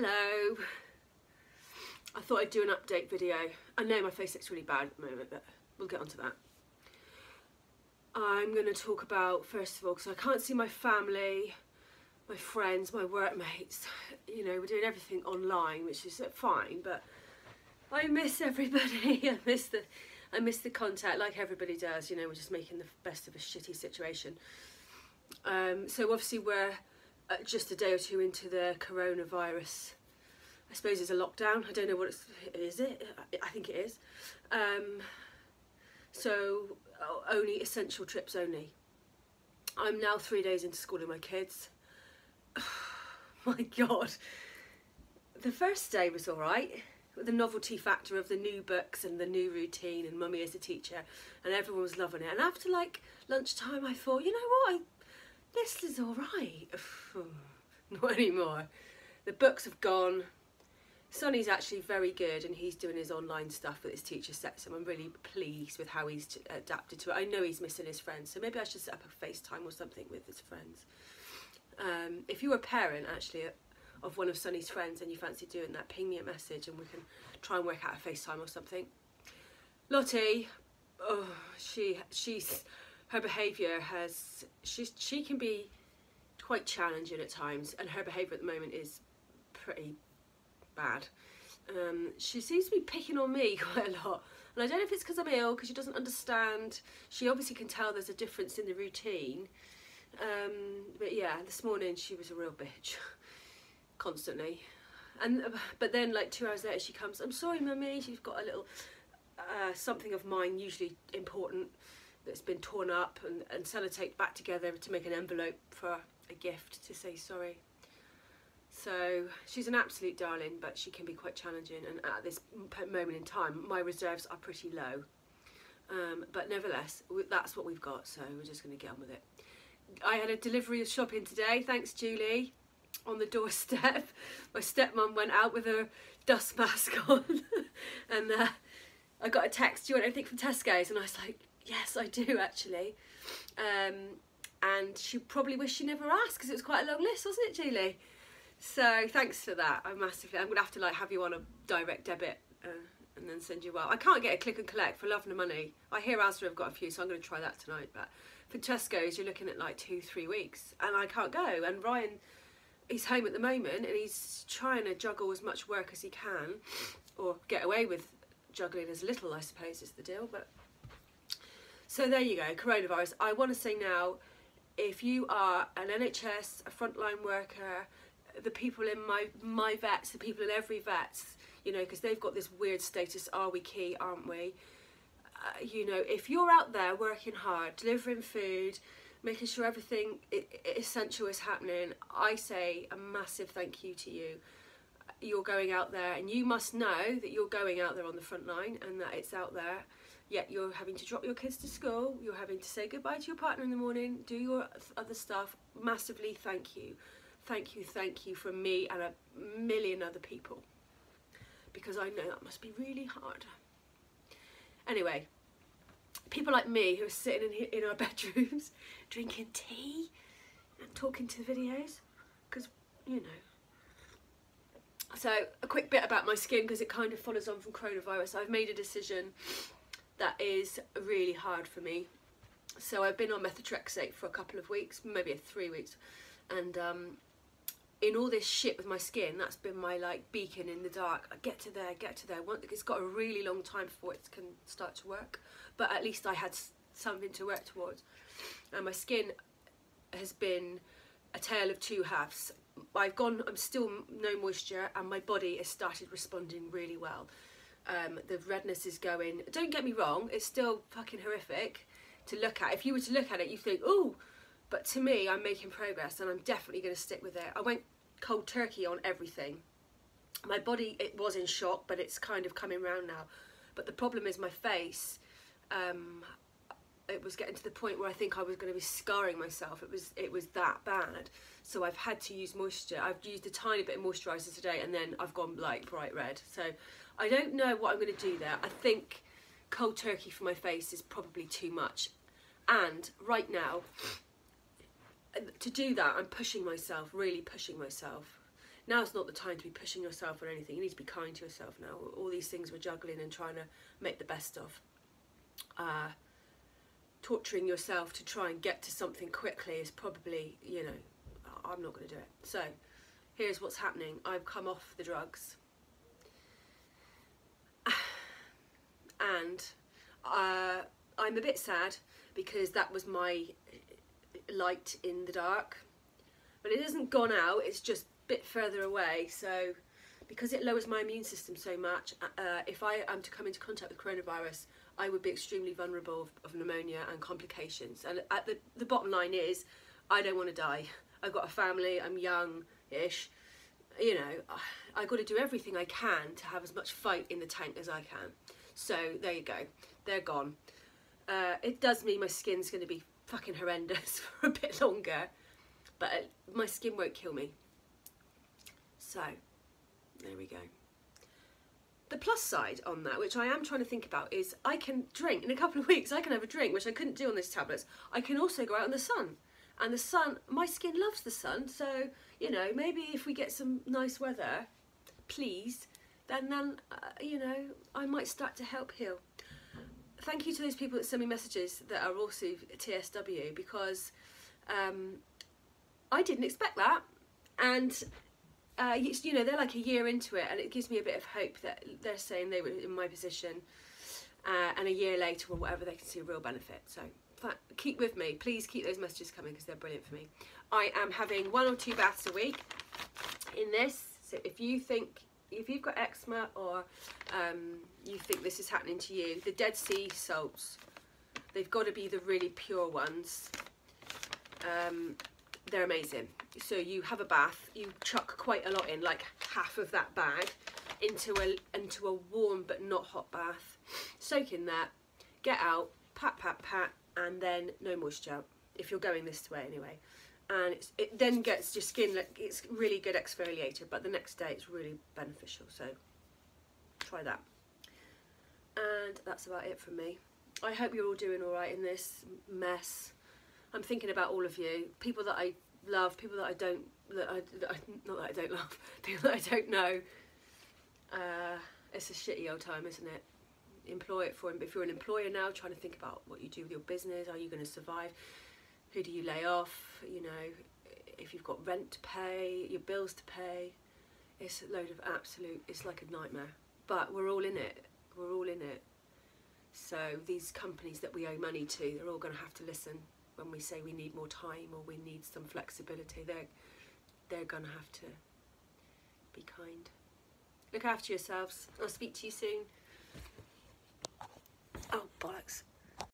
Hello. I thought I'd do an update video. I know my face looks really bad at the moment, but we'll get onto that. I'm going to talk about, first of all, because I can't see my family, my friends, my workmates. You know, we're doing everything online, which is fine, but I miss everybody. I miss the contact, like everybody does. You know, we're just making the best of a shitty situation. So obviously we're just a day or two into the coronavirus. I suppose it's a lockdown. I don't know what is it? I think it is. So only essential trips only. I'm now 3 days into schooling my kids. My God. The first day was all right. The novelty factor of the new books and the new routine and mummy as a teacher, and everyone was loving it. And after like lunchtime, I thought, you know what? This is all right. Not anymore. The books have gone. Sonny's actually very good, and he's doing his online stuff with his teacher sets, and I'm really pleased with how he's adapted to it. I know he's missing his friends, so maybe I should set up a FaceTime or something with his friends. If you're a parent actually of one of Sonny's friends and you fancy doing that, ping me a message and we can try and work out a FaceTime or something. Lottie, oh, her behaviour she can be quite challenging at times, and her behaviour at the moment is pretty bad. She seems to be picking on me quite a lot, and I don't know if it's because I'm ill, because she doesn't understand. She obviously can tell there's a difference in the routine, but yeah, this morning she was a real bitch constantly. But then like 2 hours later she comes, I'm sorry mummy, she's got a little something of mine, usually important, that's been torn up and sellotaped back together to make an envelope for a gift to say sorry. So she's an absolute darling, but she can be quite challenging, and at this moment in time my reserves are pretty low, but nevertheless that's what we've got, so we're just going to get on with it. I had a delivery of shopping today, thanks Julie, on the doorstep. My stepmom went out with her dust mask on and I got a text, do you want anything from Tesco's? And I was like, yes I do actually, and she probably wished she never asked, because it was quite a long list, wasn't it Julie? So thanks for that. I'm going to have to like have you on a direct debit and then send you I can't get a click and collect for love and money. I hear Asda have got a few, so I'm going to try that tonight, but for Tesco's you're looking at like 2-3 weeks and I can't go, and Ryan, he's home at the moment and he's trying to juggle as much work as he can, or get away with juggling as little, I suppose is the deal. But so there you go, coronavirus. I want to say now, if you are an NHS, a frontline worker, the people in my vets, the people in every vets, you know, because they've got this weird status, are we key, aren't we? You know, if you're out there working hard, delivering food, making sure everything essential is happening, I say a massive thank you to you. You're going out there, and you must know that you're going out there on the front line and that it's out there, yet you're having to drop your kids to school, you're having to say goodbye to your partner in the morning, do your other stuff. Massively thank you. Thank you from me and a million other people, because I know that must be really hard. Anyway, people like me who are sitting in our bedrooms drinking tea and talking to the videos, because, you know. So a quick bit about my skin, because it kind of follows on from coronavirus. I've made a decision that is really hard for me. So I've been on methotrexate for a couple of weeks, maybe 3 weeks, and in all this shit with my skin, that's been my like beacon in the dark. I get to there. It's got a really long time before it can start to work, but at least I had something to work towards. And my skin has been a tale of two halves. I'm still no moisture, and my body has started responding really well. The redness is going. Don't get me wrong, it's still fucking horrific to look at. If you were to look at it, you think, ooh. But to me, I'm making progress, and I'm definitely going to stick with it. I went cold turkey on everything. My body, it was in shock, but it's kind of coming round now. But the problem is my face. It was getting to the point where I think I was going to be scarring myself. It was that bad. So I've had to use moisture. I've used a tiny bit of moisturiser today, and then I've gone like bright red. So I don't know what I'm going to do there. I think cold turkey for my face is probably too much. And right now, to do that, I'm pushing myself, really pushing myself. now's not the time to be pushing yourself or anything. You need to be kind to yourself now. All these things we're juggling and trying to make the best of. Torturing yourself to try and get to something quickly is probably, you know, I'm not going to do it. So here's what's happening. I've come off the drugs. And I'm a bit sad because that was my light in the dark. But it hasn't gone out, it's just a bit further away. So because it lowers my immune system so much, if I am to come into contact with coronavirus, I would be extremely vulnerable of pneumonia and complications. And at the bottom line is, I don't want to die. I've got a family, I'm young-ish. You know, I've got to do everything I can to have as much fight in the tank as I can. So there you go, they're gone. It does mean my skin's going to be fucking horrendous for a bit longer, but my skin won't kill me. So there we go. The plus side on that, which I am trying to think about, is I can drink. In a couple of weeks I can have a drink, which I couldn't do on these tablets. I can also go out in the sun. And the sun, my skin loves the sun, so, you know, maybe if we get some nice weather, please, then you know, I might start to help heal. Thank you to those people that send me messages that are also TSW, because I didn't expect that. And you know, they're like a year into it, and it gives me a bit of hope that they're saying they were in my position, and a year later or whatever, they can see a real benefit. So keep with me, please keep those messages coming, because they're brilliant for me. I am having 1 or 2 baths a week in this. So if you've got eczema, or you think this is happening to you, the Dead Sea salts, they've got to be the really pure ones. They're amazing. So you have a bath, you chuck quite a lot in, like half of that bag, into a warm but not hot bath. Soak in that, get out, pat, and then no moisture, if you're going this way anyway. And it then gets your skin, it's really good exfoliator, but the next day it's really beneficial, so try that. And that's about it from me. I hope you're all doing all right in this mess. I'm thinking about all of you, people that I love, people that I don't, not that I don't love, people that I don't know. It's a shitty old time, isn't it? Employ it for him. If you're an employer now, trying to think about what you do with your business, are you going to survive? Who do you lay off? You know, if you've got rent to pay, your bills to pay, it's a load of absolute, it's like a nightmare. But we're all in it. We're all in it. So these companies that we owe money to, they're all going to have to listen when we say we need more time or we need some flexibility. They're going to have to be kind. Look after yourselves. I'll speak to you soon. Oh.